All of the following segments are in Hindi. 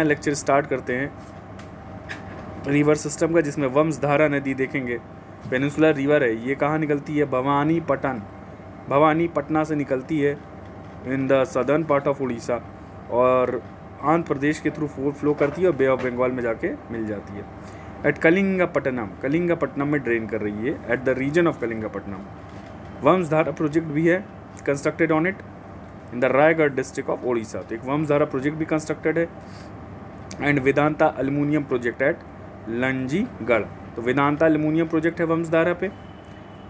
लेक्चर स्टार्ट करते हैं रिवर सिस्टम का, जिसमें वंशधारा नदी देखेंगे। पेनिनसुलर रिवर है, ये कहाँ निकलती है? भवानी पटना से निकलती है in the southern part of Orissa, और आंध्र प्रदेश के थ्रू फ्लो करती है और बे ऑफ बंगाल में जाके मिल जाती है। एट कलिंगपट्टनम में ड्रेन कर रही है, at the region of Kalingapatnam. Vamsadhara project भी है constructed on it in the Raigarh district of Odisha. तो एक वंशधारा प्रोजेक्ट भी कंस्ट्रक्टेड है। And Vedanta aluminium project at Lanjigarh. तो वेदांता एल्युमिनियम प्रोजेक्ट है वंशधारा पे,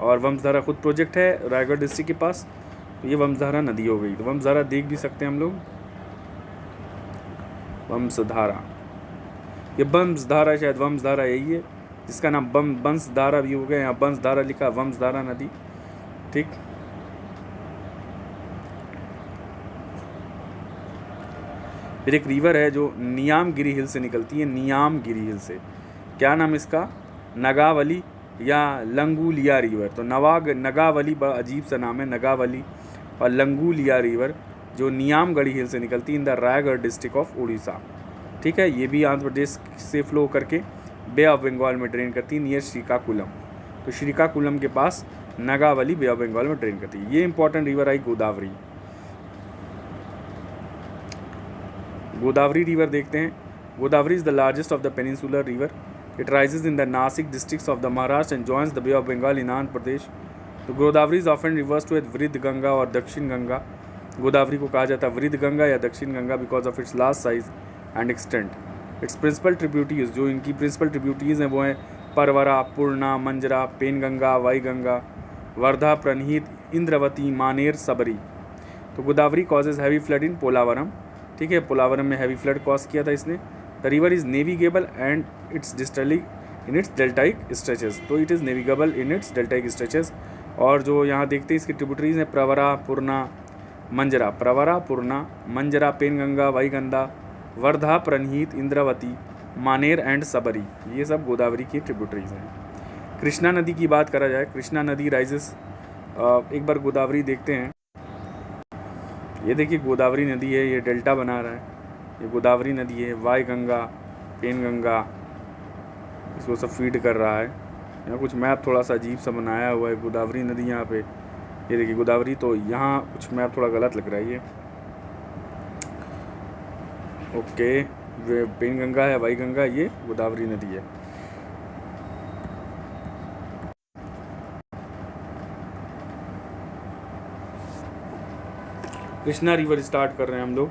और वंशधारा खुद प्रोजेक्ट है रायगढ़ डिस्ट्रिक्ट के पास। तो ये वंशधारा नदी हो गई। तो वंशधारा देख भी सकते हैं हम लोग, वंशधारा, ये वंशधारा, शायद वंशधारा यही है जिसका नाम वंशधारा भी हो गया। यहाँ वंशधारा लिखा, वंशधारा नदी, ठीक। फिर एक रिवर है जो नियामगिरी हिल से निकलती है, नियामगिरी हिल से। क्या नाम इसका? नगावली या लंगूलिया रिवर। तो नगावली बड़ा अजीब सा नाम है, नगावली, और लंगूलिया रिवर जो नियामगढ़ी हिल से निकलती है in the Raigarh district of Orissa, ठीक है। ये भी आंध्र प्रदेश से फ्लो करके बे ऑफ बंगाल में ड्रेन करती है नियर श्रीकाकुलम। तो श्रीकाकुलम के पास नगावली बे ऑफ बंगाल में ड्रेन करती है। ये important river I Godavari. Godavari river देखते हैं। Godavari is the largest of the peninsular river. It rises in the Nashik districts of the Maharashtra and joins the bay of Bengal in Andhra Pradesh. तो गोदावरी इज ऑफन रिवर्स टू वृद्ध गंगा और दक्षिण गंगा। गोदावरी को कहा जाता है वृद्ध गंगा या दक्षिण Ganga because of its large size and extent. Its principal tributaries, जो इनकी प्रिंसिपल ट्रिब्यूटरीज हैं वो हैं परवरा, पूर्णा, मंजरा, पेनगंगा, वाईगंगा, वर्धा, प्रणहीत, इंद्रवती, मानेर, सबरी। तो गोदावरी कॉजेज हैवी फ्लड इन पोलावरम, ठीक है। पोलावरम में हैवी फ्लड कॉज किया था इसने। The river is navigable and its डिस्टलिक इन इट्स डेल्टाइक स्ट्रेचेस। तो it is navigable in its deltaic stretches. और जो यहाँ देखते हैं इसकी ट्रिब्यूटरीज हैं प्रवरा, पूर्णा, मंजरा, पेनगंगा, वाईगंगा, वर्धा, प्रणहीत, इंद्रावती, मानेर एंड सबरी। ये सब गोदावरी की ट्रिब्यूटरीज हैं। कृष्णा नदी की बात करा जाए, कृष्णा नदी राइजेस, एक बार गोदावरी देखते हैं। ये देखिए गोदावरी नदी है, ये डेल्टा बना रहा है, ये गोदावरी नदी है। वाईगंगा, पेनगंगा इसको सब फीड कर रहा है। यहाँ कुछ मैप थोड़ा सा अजीब सा बनाया हुआ है, गोदावरी नदी यहाँ पे, ये देखिए गोदावरी। तो यहाँ कुछ मैप थोड़ा गलत लग रहा है ये, ओके। पेनगंगा है, वाईगंगा, ये गोदावरी नदी है। कृष्णा रिवर स्टार्ट कर रहे हैं हम लोग।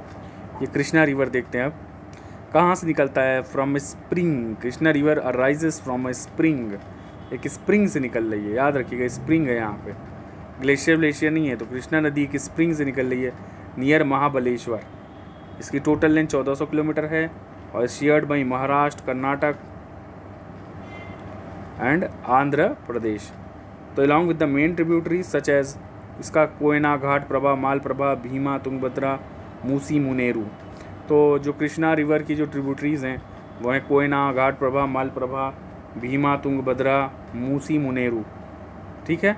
ये कृष्णा रिवर देखते हैं अब कहाँ से निकलता है। From A spring. Krishna river arises from A spring, एक स्प्रिंग से निकल रही है, याद रखिएगा स्प्रिंग है यहाँ पे, ग्लेशियर नहीं है। तो कृष्णा नदी एक स्प्रिंग से निकल रही है नियर महाबलेश्वर। इसकी टोटल लेंथ 1400 किलोमीटर है और shared by Maharashtra, Karnataka and Andhra Pradesh. तो along with the main tributaries such as इसका कोयना, घाट प्रभा, माल प्रभा, भीमा, तुंगभद्रा, मूसी, मुनेरू। तो जो कृष्णा रिवर की जो ट्रिब्यूटरीज हैं वो हैं कोयना, घाट प्रभा, माल प्रभा, भीमा, तुंगभद्रा, मूसी, मुनेरू, ठीक है।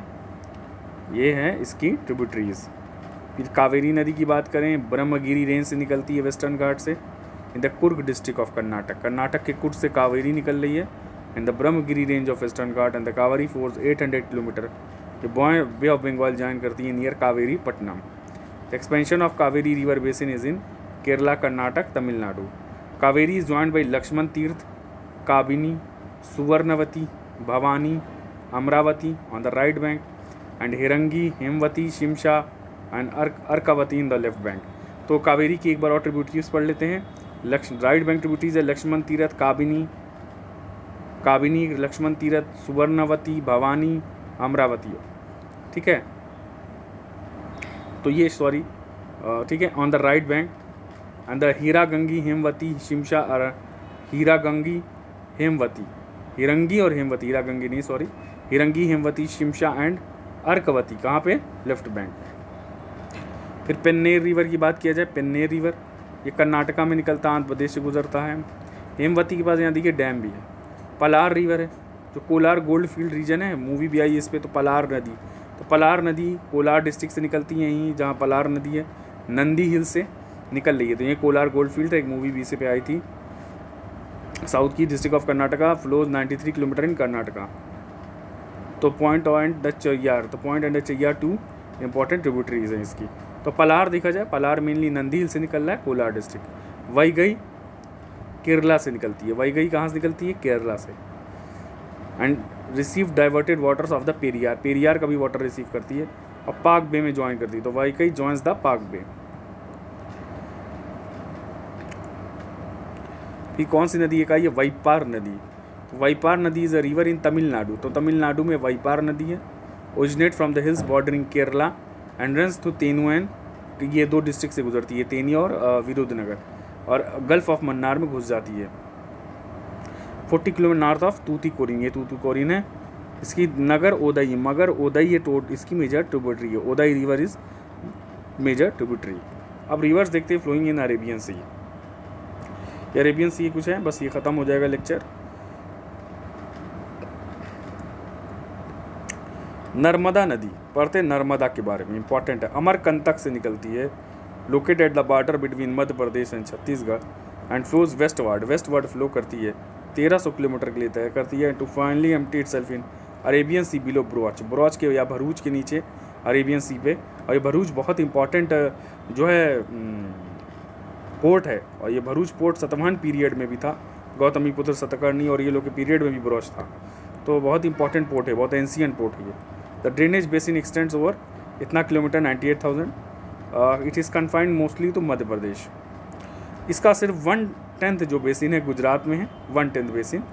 ये हैं इसकी ट्रिब्यूटरीज। फिर कावेरी नदी की बात करें, ब्रह्मगिरी रेंज से निकलती है वेस्टर्न घाट से in the Coorg district of Karnataka. Karnataka के कुर्ग से कावेरी निकल रही है in the Brahmagiri range of western Ghat and the Kaveri force 800 kilometre. ये बे ऑफ बंगाल ज्वाइन करती है near Kaveri Pattinam. The expansion of Kaveri river basin is in Kerala, Karnataka, Tamil Nadu. Kaveri is joined by Lakshmana Tirtha, Kabini, Suvarnavathi, Bhavani, Amaravati on the right bank and Harangi, Hemavathi, Shimsha and Arkavathi in the left bank. तो कावेरी की एक बार और ट्रिब्यूटरीज पढ़ लेते हैं। राइट बैंक ट्रिब्यूटरीज है लक्ष्मण तीर्थ, काबिनी, लक्ष्मण तीर्थ, सुवर्णवती, भवानी, अमरावती, ठीक है। तो ये ठीक है on the right bank and the हीरागंगी, हेमवती, शिमशा और हिरंगी और हेमवती, हिरंगी, हेमवती, शिमशा एंड अर्कवती कहाँ पे? Left bank. फिर पेन्नेर रिवर की बात किया जाए, पेन्नेर रिवर ये कर्नाटका में निकलता है, आंध्र प्रदेश से गुजरता है। हेमवती के पास यहाँ देखिए डैम भी है। पलार रिवर है जो कोलार गोल्ड फील्ड रीजन है, मूवी भी आई है इस पर। तो पलार नदी कोलार डिस्ट्रिक्ट से निकलती है, यहीं जहाँ पलार नदी है, नंदी हिल से। निकल रही है। तो ये कोलार गोल्ड फील्ड है, एक मूवी बीसी पे आई थी, साउथ की district of Karnataka, flows 93 kilometre in Karnataka. तो पॉइंट एंड द चैयार, तो point and the Cheyyar 2 important tributaries हैं इसकी। तो पलार देखा जाए, पलार मेनली नंदी हिल से निकल रहा है, कोलार डिस्ट्रिक्ट। वैगई केरला से निकलती है, वैगई कहाँ से निकलती है, केरला से। And receive diverted waters of the Periyar, Periyar का भी वाटर रिसीव करती है और पाक बे में ज्वाइन करती है। तो वैगई ज्वाइंस द पाक बे। फिर कौन सी नदी एक आई है, वैपार नदी। तो वैपार नदी is a river in Tamil Nadu. तो तमिलनाडु में वैपार नदी है, originate from the hills bordering Kerala and runs through तेनुएन। ये 2 डिस्ट्रिक्ट से गुजरती है, तेनी और विरुद्धनगर, और गल्फ ऑफ मन्नार में घुस जाती है। 40 किलोमीटर नॉर्थ ऑफ तूतीकोरिन, ये तूतीकोरिन है। इसकी नगर ओदई, मगर ओदई ये इसकी मेजर ट्रिब्यूटरी है, Odai river is major tributary. अब रिवर्स देखते हैं flowing in Arabian sea. Arabian sea कुछ है, बस ये ख़त्म हो जाएगा लेक्चर। नर्मदा नदी, पढ़ते नर्मदा के बारे में, इंपॉर्टेंट है। अमरकंटक से निकलती है, located at the border between Madhya Pradesh and Chhattisgarh, and flows westward flow करती है, 1300 किलोमीटर के लिए तय करती है, to finally empty itself in Arabian Sea below Broach के या भरूच के नीचे अरेबियन सी पे। और ये भरूच बहुत इंपॉर्टेंट जो है पोर्ट है, और ये भरूच पोर्ट सतवाहन पीरियड में भी था, गौतमीपुत्र सतकर्णी और ये लोग के पीरियड में भी ब्रोच था। तो बहुत इंपॉर्टेंट पोर्ट है, बहुत एंशियंट पोर्ट है ये। The drainage basin extends over इतना kilometre 98,000। It is confined mostly to Madhya Pradesh. इसका सिर्फ 1/10 जो बेसिन है गुजरात में है, 1/10 बेसिन।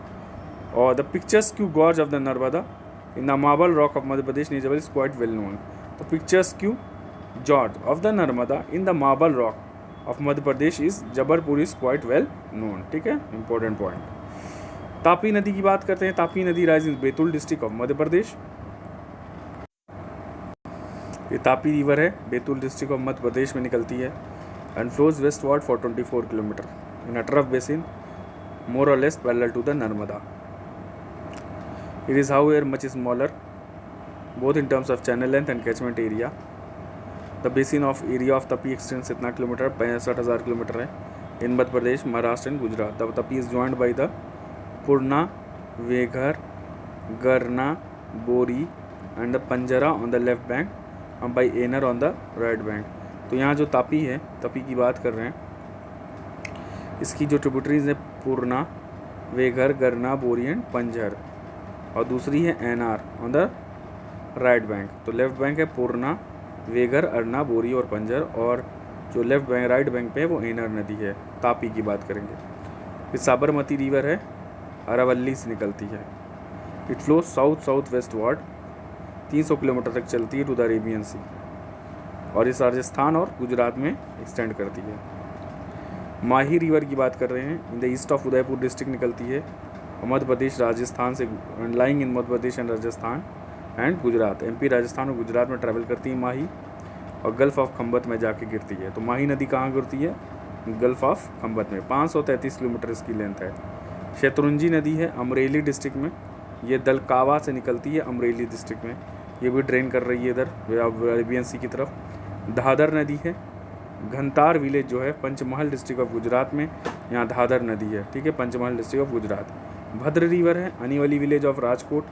और the picturesque gorge of the Narmada in the marble rock of Madhya Pradesh नीजबल इज क्वाइट वेल नोन। तो picturesque gorge of the Narmada in the marble rock of Madhya Pradesh is Jabalpur is quite well known. ठीक है, इंपॉर्टेंट पॉइंट। तापी नदी की बात करते हैं। तापी नदी rise in Betul district of Madhya Pradesh. ये तापी रिवर है, बैतूल डिस्ट्रिक्ट ऑफ मध्य प्रदेश में निकलती है, and flows westward for 24 kilometre in a trough basin more or less parallel to the Narmada. It is however much smaller both in terms of channel length and catchment area. The basin of area of Tapi extends इतना किलोमीटर 65,000 किलोमीटर है in Madhya Pradesh, Maharashtra and Gujarat. The Tapi is joined by the Purna, Waghur, Girna, Bori and the Panjhara on the left bank and by Aner on the right bank. तो यहाँ जो तापी है, तापी की बात कर रहे हैं, इसकी जो ट्रिब्यूटरीज है पूर्णा, वेघर, गरना, बोरी एंड पंजर, और दूसरी है Aner on the right bank. तो लेफ्ट बैंक है पूर्णा, वेघर, अरना, बोरी और पंजर, और जो लेफ्ट बैंक राइट बैंक पे है वो एनर नदी है। तापी की बात करेंगे। फिर साबरमती रिवर है, अरावली से निकलती है। It flow south westward 300 kilometre तक चलती है टू द अरेबियन सी, और इस राजस्थान और गुजरात में एक्सटेंड करती है। माही रिवर की बात कर रहे हैं, in the east of Udaipur district निकलती है, और मध्य प्रदेश राजस्थान से lying in Madhya Pradesh and Rajasthan and Gujarat, MP Rajasthan और गुजरात में ट्रैवल करती है माही, और गल्फ ऑफ खंबत में जाके गिरती है। तो माही नदी कहाँ गिरती है, गल्फ ऑफ खंबत में। 533 किलोमीटर इसकी लेंथ है। शत्रुंजी नदी है अमरेली डिस्ट्रिक्ट में, ये दलकावा से निकलती है अमरेली डिस्ट्रिक्ट में, ये भी ड्रेन कर रही है इधर अरेबियन सी की तरफ। धादर नदी है, घनतार विलेज जो है पंचमहल डिस्ट्रिक्ट ऑफ गुजरात में, यहाँ धादर नदी है। ठीक है, पंचमहल डिस्ट्रिक्ट ऑफ गुजरात। भद्र रिवर है अनिवली विलेज ऑफ राजकोट,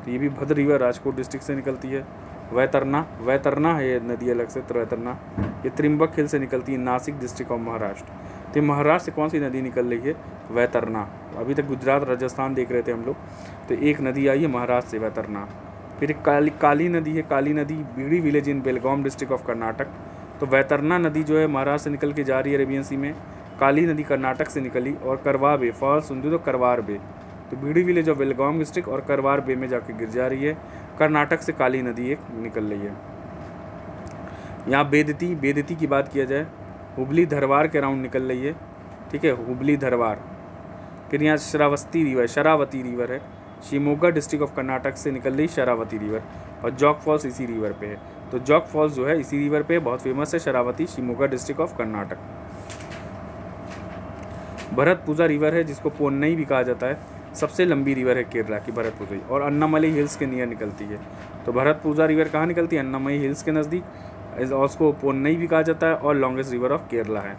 तो ये भी भद्र रिवर राजकोट डिस्ट्रिक्ट से निकलती है। वैतरना है ये नदी अलग से, वैतरना ये त्रिम्बक हिल से निकलती है, नासिक डिस्ट्रिक्ट ऑफ महाराष्ट्र। तो महाराष्ट्र से कौन सी नदी निकल रही है, वैतरना। अभी तक गुजरात राजस्थान देख रहे थे हम लोग, तो एक नदी आई है महाराष्ट्र से, वैतरना। फिर काली नदी है, काली नदी Bidi village in Belgaum district of Karnataka. तो वैतरना नदी जो है महाराष्ट्र से निकल के जा रही है अरेबियन सी में, काली नदी कर्नाटक से निकली, और करवार बे फॉल सुनते तो करवार बे, तो बीड़ी विलेज ऑफ बेलगाम डिस्ट्रिक्ट और करवार बे में जाके गिर जा रही है। कर्नाटक से काली नदी एक निकल रही है। यहाँ बेदती की बात किया जाए, हुबली धरवार के अराउंड निकल रही है। ठीक है, हुबली धरवार। फिर यहाँ शरावती रिवर है, शिमोगा डिस्ट्रिक्ट ऑफ कर्नाटक से निकल रही शरावती रिवर, और जॉग फॉल्स इसी रिवर पे है। तो जॉग फॉल्स जो है इसी रिवर पे बहुत फेमस है, Sharavati, Shimoga district of Karnataka. Bharathapuzha river है, जिसको पोन्नई भी कहा जाता है, सबसे लंबी रिवर है केरला की भरतपुजा, और अन्नामलई हिल्स के नियर निकलती है। तो भरतपुजा रिवर कहाँ निकलती है, अन्नामलई हिल्स के नज़दीक, उसको पोन्नई भी कहा जाता है, और लॉन्गेस्ट रिवर ऑफ केरला है।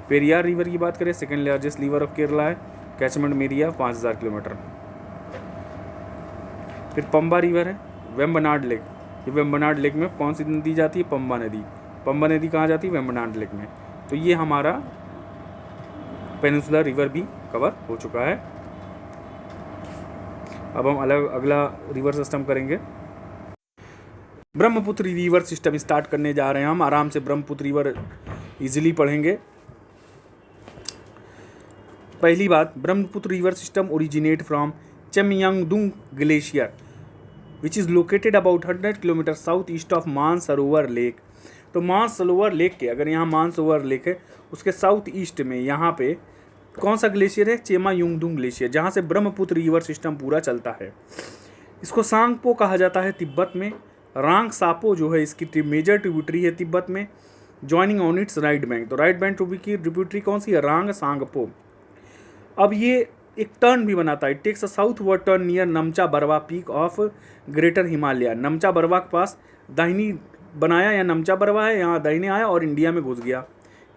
पेरियार रिवर की बात करें, second largest river of Kerala है, कैचमेंट एरिया 5000 किलोमीटर। फिर पंबा रिवर है, वेम्बनाड लेक, ये वेम्बनाड लेक में कौन सी नदी जाती है? पंबा नदी। पंबा नदी कहाँ जाती है? वेम्बनाड लेक में। तो ये हमारा पेनिनसुलर रिवर भी कवर हो चुका है। अब हम अगला रिवर सिस्टम करेंगे। ब्रह्मपुत्र रिवर सिस्टम स्टार्ट करने जा रहे हैं हम। आराम से ब्रह्मपुत्र रिवर इजीली पढ़ेंगे। पहली बात, Brahmaputra river system originate from Chemayungdung glacier which is located about 100 kilometre south east of Mansarovar lake. तो मानसरोवर लेक के, अगर यहाँ मानसरोवर लेक है, उसके साउथ ईस्ट में यहाँ पे कौन सा ग्लेशियर है? चेमायुंगडुंग ग्लेशियर, जहाँ से ब्रह्मपुत्र रिवर सिस्टम पूरा चलता है। इसको सांगपो कहा जाता है तिब्बत में। रांग सापो जो है इसकी मेजर ट्रिब्यूटरी है तिब्बत में, joining on it's right bank. तो राइट बैंक की ट्रिब्यूटरी कौन सी है? रांग सांगपो। अब ये एक टर्न भी बनाता है, takes a southward turn near Namcha Barwa peak of greater Himalaya. Namcha Barwa के पास दाहिनी बनाया, या नमचा बरवा है, यहाँ दाहिने आया और इंडिया में घुस गया।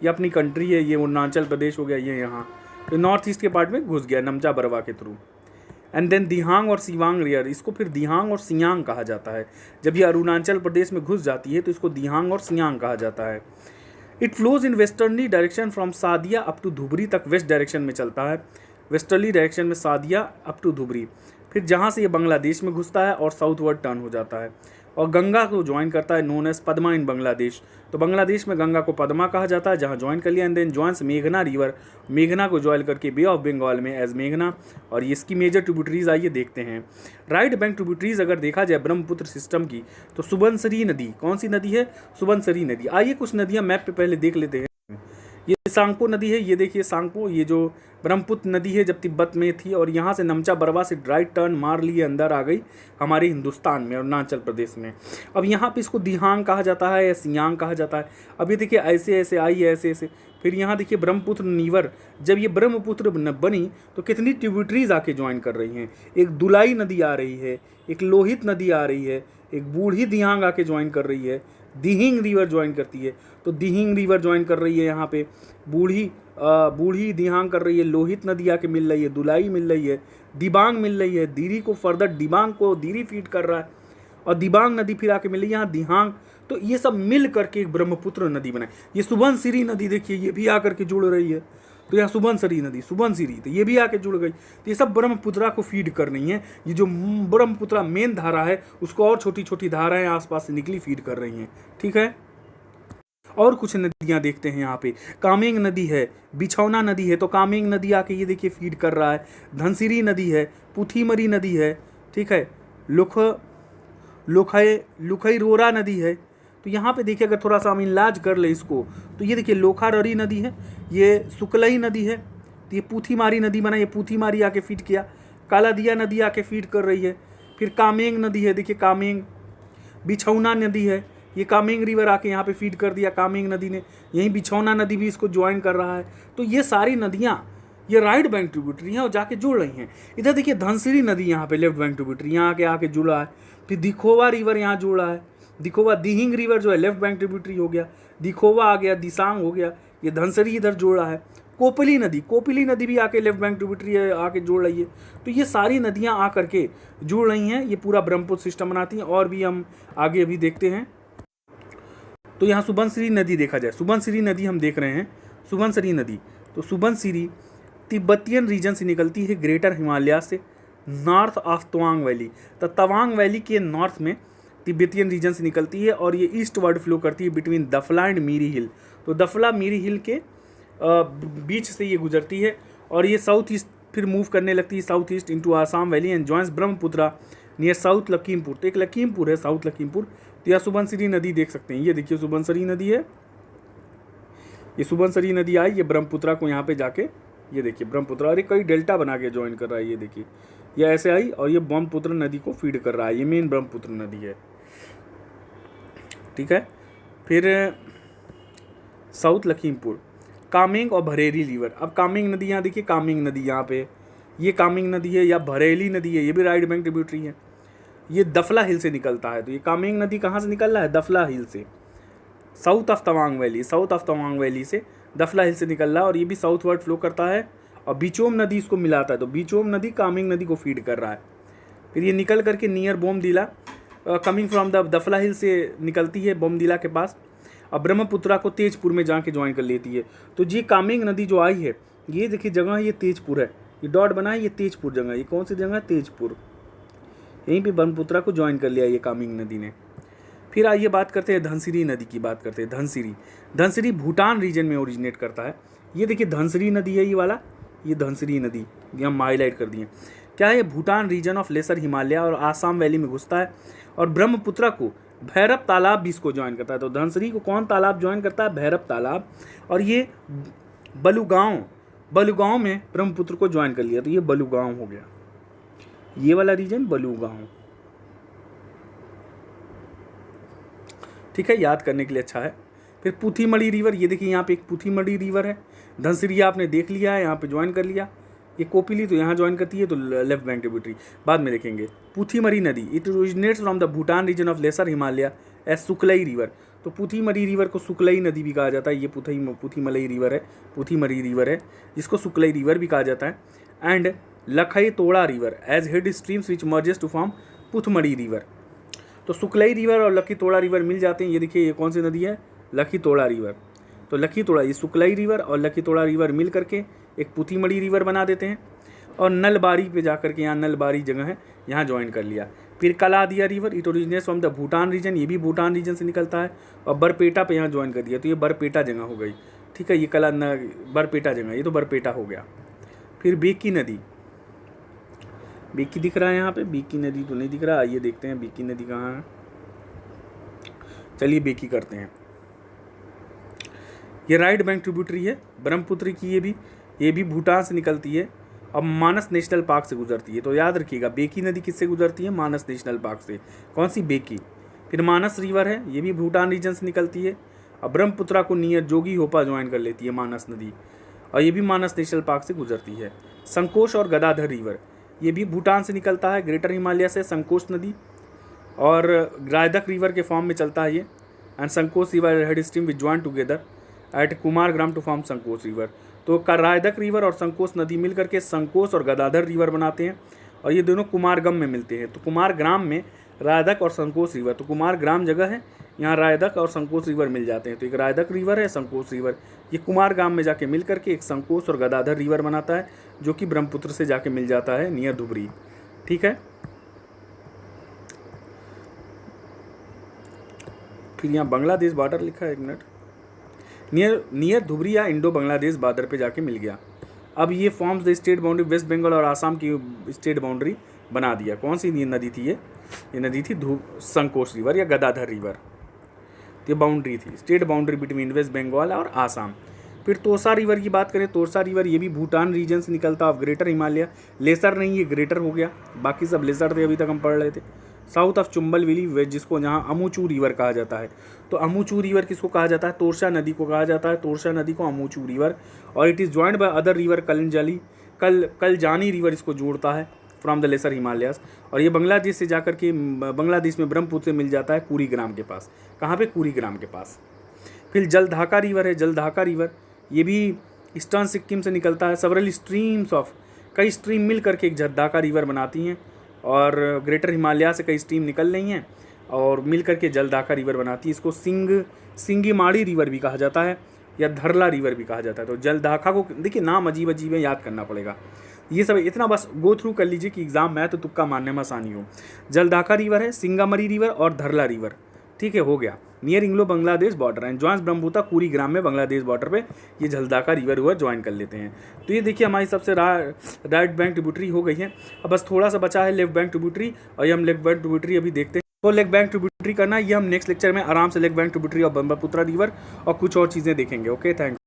ये अपनी कंट्री है, ये अरुणाचल प्रदेश हो गया, ये यहाँ तो नॉर्थ ईस्ट के पार्ट में घुस गया नमचा बरवा के थ्रू। एंड देन दिहांग और सिवांग रिवर, इसको फिर दिहांग और सियांग कहा जाता है। जब ये अरुणाचल प्रदेश में घुस जाती है तो इसको दिहांग और सियांग कहा जाता है। It flows in westernly direction from Sadiya up to Dhubri तक, वेस्ट डायरेक्शन में चलता है, वेस्टर्ली डायरेक्शन में सादिया अप टू धुबरी। फिर जहाँ से ये बांग्लादेश में घुसता है और साउथवर्ड टर्न हो जाता है और गंगा को ज्वाइन करता है, नोन एज पद्मा इन बांग्लादेश। तो बांग्लादेश में गंगा को पद्मा कहा जाता है, जहाँ ज्वाइन कर लिया। एंड देन ज्वाइंस मेघना रिवर, मेघना को ज्वाइन करके बे ऑफ बंगाल में एज मेघना। और इसकी मेजर ट्रिब्यूटरीज आइए देखते हैं। राइट बैंक ट्रिब्यूटरीज अगर देखा जाए ब्रह्मपुत्र सिस्टम की, तो सुबनसिरी नदी, कौन सी नदी है? सुबनसिरी नदी। आइए कुछ नदियाँ मैप पे पहले देख लेते हैं। ये सांगपो नदी है, ये देखिए सांगपो, ये जो ब्रह्मपुत्र नदी है जब तिब्बत में थी और यहाँ से नमचा बरवा से राइट टर्न मार लिए अंदर आ गई हमारे हिंदुस्तान में, अरुणाचल प्रदेश में। अब यहाँ पे इसको दिहांग कहा जाता है या सियांग कहा जाता है। अब ये देखिए ऐसे ऐसे आई है, ऐसे ऐसे। फिर यहाँ देखिए ब्रह्मपुत्र नीवर, जब ये ब्रह्मपुत्र बनी तो कितनी ट्रिब्यूटरीज आके ज्वाइन कर रही हैं। एक दुलाई नदी आ रही है, एक लोहित नदी आ रही है, एक बूढ़ी दिहांग आके ज्वाइन कर रही है, दिहिंग रिवर ज्वाइन करती है। तो दिहिंग रिवर ज्वाइन कर रही है यहाँ पे, बूढ़ी दिहांग कर रही है, लोहित नदी आके मिल रही है, दुलाई मिल रही है, दिबांग मिल रही है, दीरी को फर्दर दिबांग को दीरी फीड कर रहा है और दिबांग नदी फिर आके मिल रही है यहाँ दिहांग। तो ये सब मिल करके एक ब्रह्मपुत्र नदी बनाई। ये सुबनसिरी नदी देखिए, ये भी आकर के जुड़ रही है। तो यहाँ सुबनसिरी नदी, सुबनसिरी, तो ये भी आके जुड़ गई। तो ये सब ब्रह्मपुत्रा को फीड कर रही हैं। ये जो ब्रह्मपुत्रा मेन धारा है उसको और छोटी छोटी धाराएं आसपास से निकली फीड कर रही हैं। ठीक है, और कुछ नदियाँ देखते हैं यहाँ पे। कामेंग नदी है, बिछौना नदी है, तो कामेंग नदी आके ये देखिए फीड कर रहा है। धनसिरी नदी है, पुथीमरी नदी है, ठीक है, लुखई रोरा नदी है। तो यहाँ पे देखिए अगर थोड़ा सा हम इलाज कर ले इसको, तो ये देखिए लोखाररी नदी है, ये सुकलई नदी है, तो ये पूथीमारी नदी बना, ये पूथीमारी आके फीड किया। कालादिया नदी आके फीड कर रही है। फिर कामेंग नदी है, देखिए कामेंग। बिछौना नदी है, ये कामेंग रिवर आके यहाँ पे फीड कर दिया कामेंग नदी ने। यहीं बिछौना नदी भी इसको ज्वाइन कर रहा है। तो ये सारी नदियाँ ये राइट बैंक ट्रिब्यूटरी हैं और जाके जुड़ रही हैं। इधर देखिए धनसिरी नदी यहाँ पे लेफ्ट बैंक ट्रिब्यूटरी, यहाँ आके जुड़ा है। फिर दिखोवा रिवर यहाँ जुड़ा है, दिखोवा दिहिंग रिवर जो है लेफ्ट बैंक ट्रिब्यूटरी हो गया, दिखोवा आ गया, दिसांग हो गया, ये धनसिरी इधर जोड़ा है। कोपली नदी भी आके लेफ्ट बैंक ट्रिब्यूटरी आके जोड़ रही है। तो ये सारी नदियाँ आ करके जुड़ रही हैं, ये पूरा ब्रह्मपुत्र सिस्टम बनाती हैं। और भी हम आगे अभी देखते हैं। तो यहाँ सुबनसिरी नदी देखा जाए, सुबनसिरी नदी हम देख रहे हैं, सुबनसिरी नदी। तो सुबनसिरी तिब्बतियन रीजन से निकलती है, ग्रेटर हिमालय से, नॉर्थ ऑफ तवांग वैली। तो तवांग वैली के नॉर्थ में तिब्बतियन रीजन से निकलती है और ये ईस्ट वर्ड फ्लो करती है बिटवीन दफला एंड मीरी हिल। तो दफला मीरी हिल के बीच से ये गुजरती है और ये साउथ ईस्ट फिर मूव करने लगती है, south east into Assam valley and joins Brahmaputra near south Lakhimpur. तो एक लखीमपुर है, साउथ लखीमपुर। तो यह सुबनसिरी नदी देख सकते हैं, ये देखिए सुबनसिरी नदी है, ये सुबनसिरी नदी आई, ये ब्रह्मपुत्रा को यहाँ पे जाके ये देखिए ब्रह्मपुत्रा, और ये कई डेल्टा बना के ज्वाइन कर रहा है। ये देखिए ये ऐसे आई और ये ब्रह्मपुत्र नदी को फीड कर रहा है, ये मेन ब्रह्मपुत्र नदी है। ठीक है, फिर साउथ लखीमपुर, कामेंग और भरेली रिवर। अब कामेंग नदी यहाँ देखिए, कामेंग नदी यहाँ पे, ये कामेंग नदी है या भरेली नदी है, ये भी राइट बैंक ट्रिब्यूटरी है। ये दफला हिल से निकलता है। तो ये कामेंग नदी कहाँ से निकल रहा है? दफला हिल से, south of Tawang valley, south of Tawang valley से दफला हिल से निकल रहा है और ये भी साउथ वर्ड फ्लो करता है और बिचोम नदी इसको मिलाता है, तो बिचोम नदी कामिंग नदी को फीड कर रहा है। फिर ये निकल करके near Bomdila coming from the दफला हिल से निकलती है बोमदीला के पास और ब्रह्मपुत्रा को तेजपुर में जाके ज्वाइन कर लेती है। तो ये कामिंग नदी जो आई है, ये देखिए जगह ये तेजपुर है, ये डॉट बना है, ये तेजपुर जगह, ये कौन सी जगह है? तेजपुर। यहीं पे ब्रह्मपुत्रा को ज्वाइन कर लिया ये कामिंग नदी ने। फिर आइए बात करते हैं धनसिरी नदी की बात करते हैं। धनसिरी भूटान रीजन में ओरिजिनेट करता है। ये देखिए धनसिरी नदी है, ये वाला, ये धनसिरी नदी, ये हम हाईलाइट कर दिए। क्या है? Bhutan region of lesser Himalaya और आसाम वैली में घुसता है और ब्रह्मपुत्रा को भैरव तालाब भी इसको ज्वाइन करता है। तो धनसिरी को कौन तालाब ज्वाइन करता है? भैरव तालाब। और ये बलुगांव में ब्रह्मपुत्र को ज्वाइन कर लिया, तो ये बलुगांव हो गया, ये वाला रीजन बलुगांव। ठीक है, याद करने के लिए अच्छा है। फिर पुथीमढ़ी रिवर, ये देखिए यहाँ पे एक पुथीमढ़ी रिवर है। धनसिरी आपने देख लिया है, यहाँ पे ज्वाइन कर लिया। ये कोपिली तो यहाँ ज्वाइन करती है, तो लेफ्ट बैंक ट्रिब्यूटरी बाद में देखेंगे। पुथीमढ़ी नदी it originates from the Bhutan region of lesser Himalaya as Suklai river. तो पुथीमढ़ी रिवर को सुकलई नदी भी कहा जाता है। ये पुथीमलई रिवर है, पुथीमढ़ी रिवर है, जिसको सुकलई रिवर भी कहा जाता है। And Lakhai Tora river as head streams which merges to form Puthimari river. तो सुकलई रिवर और लखी तोड़ा रिवर मिल जाते हैं। ये देखिए ये कौन सी नदी है? लखी तोड़ा रिवर। तो लखी तोड़ा, ये सुकलई रिवर और लखी तोड़ा रिवर मिल करके एक पुथीमढ़ी रिवर बना देते हैं और नलबारी पे जाकर के, यहाँ नलबारी जगह है, यहाँ ज्वाइन कर लिया। फिर Kaladia river it originates from the Bhutan region, ये भी भूटान रीजन से निकलता है और बरपेटा पे यहाँ ज्वाइन कर दिया, तो ये बरपेटा जगह हो गई। ठीक है, ये बरपेटा जगह, ये तो बरपेटा हो गया। फिर बेकी नदी, बेकी दिख रहा है यहाँ पे? बेकी नदी तो नहीं दिख रहा, आइए देखते हैं बेकी नदी कहाँ है। चलिए बेकी करते हैं। ये राइट बैंक ट्रिब्यूटरी है ब्रह्मपुत्र की, ये भी भूटान से निकलती है और मानस नेशनल पार्क से गुजरती है। तो याद रखिएगा बेकी नदी किससे गुजरती है? मानस नेशनल पार्क से। कौन सी? बेकी। फिर मानस रिवर है, ये भी भूटान रीजन से निकलती है और ब्रह्मपुत्रा को नियर जोगी होपा ज्वाइन कर लेती है मानस नदी, और ये भी मानस नेशनल पार्क से गुजरती है। संकोश और गदाधर रिवर, ये भी भूटान से निकलता है, ग्रेटर हिमालय से संकोश नदी और रायदक रिवर के फॉर्म में चलता है ये। And Sankosh river head stream which join together at Kumargram to form Sankosh river. तो रायदक रिवर और संकोश नदी मिल करके संकोश और गदाधर रिवर बनाते हैं और ये दोनों कुमारग्राम में मिलते हैं। तो कुमारग्राम में रायदक और संकोश रिवर, तो कुमारग्राम जगह है, यहाँ रायदक और संकोश रिवर मिल जाते हैं। तो एक रायदक रिवर है, संकोश रिवर, ये कुमारग्राम में जाके मिल करके एक संकोश और गदाधर रिवर बनाता है, जो कि ब्रह्मपुत्र से जाके मिल जाता है नियर धुबरी। ठीक है, फिर यहाँ बांग्लादेश बॉर्डर लिखा है, एक मिनट, नियर धुबरी या इंडो बांग्लादेश बॉर्डर पे जाके मिल गया। अब ये forms the state boundary, West Bengal और आसाम की स्टेट बाउंड्री बना दिया। कौन सी नदी थी ये नदी थी संकोश रिवर या गदाधर रिवर, ये बाउंड्री थी, state boundary between West Bengal और आसाम। फिर तोरसा रिवर की बात करें, तोरसा रिवर ये भी भूटान रीजन से निकलता है, ग्रेटर हिमालय, लेसर नहीं, ये ग्रेटर हो गया, बाकी सब लेसर थे, अभी तक हम पढ़ रहे थे। साउथ ऑफ चुम्बल वैली, जिसको जहाँ अमूचू रिवर कहा जाता है। तो अमूचू रिवर किसको कहा जाता है? तोरसा नदी को कहा जाता है, तोरसा नदी को अमूचू रिवर। और it is joined by other river, Kaljani river इसको जोड़ता है फ्रॉम द लेसर हिमालयास। और ये बांग्लादेश से जाकर के बांग्लादेश में ब्रह्मपुत्र से मिल जाता है कुरीग्राम के पास। कहाँ पे? कुरीग्राम के पास। फिर जलढाका रिवर है, जलढाका रिवर ये भी ईस्टर्न सिक्किम से निकलता है। सेवरल स्ट्रीम्स ऑफ, कई स्ट्रीम मिल करके एक जलढाका रिवर बनाती हैं और ग्रेटर हिमालय से कई स्ट्रीम निकल रही हैं और मिल करके जलढाका रिवर बनाती है। इसको सिंगीमाड़ी रिवर भी कहा जाता है या धरला रिवर भी कहा जाता है। तो जलढाका को देखिए नाम अजीब अजीब है, याद करना पड़ेगा। ये सब इतना बस गो थ्रू कर लीजिए कि एग्जाम में तो तुक्का मारने में आसानी हो। जलढाका रिवर है, सिंगामरी रिवर और धरला रिवर। ठीक है, हो गया। नियर इंग्लो Bangladesh border and joins Brahmaputra Kurigram में बांग्लादेश बॉर्डर पे ये जलढाका रिवर हुआ ज्वाइन कर लेते हैं। तो ये देखिए हमारी सबसे राइट बैंक ट्रिब्यूटरी हो गई है। अब बस थोड़ा सा बचा है लेफ्ट बैंक ट्रिब्यूटरी, और ये हम लेफ्ट बैंक ट्रिब्यूटरी अभी देखते हैं। तो लेफ्ट बैंक ट्रिब्यूटरी करना, ये हम नेक्स्ट लेक्चर में आराम से लेफ्ट बैंक ट्रिब्यूटरी और ब्रह्मपुत्रा रिवर और कुछ और चीज़ें देखेंगे। Okay, thanks.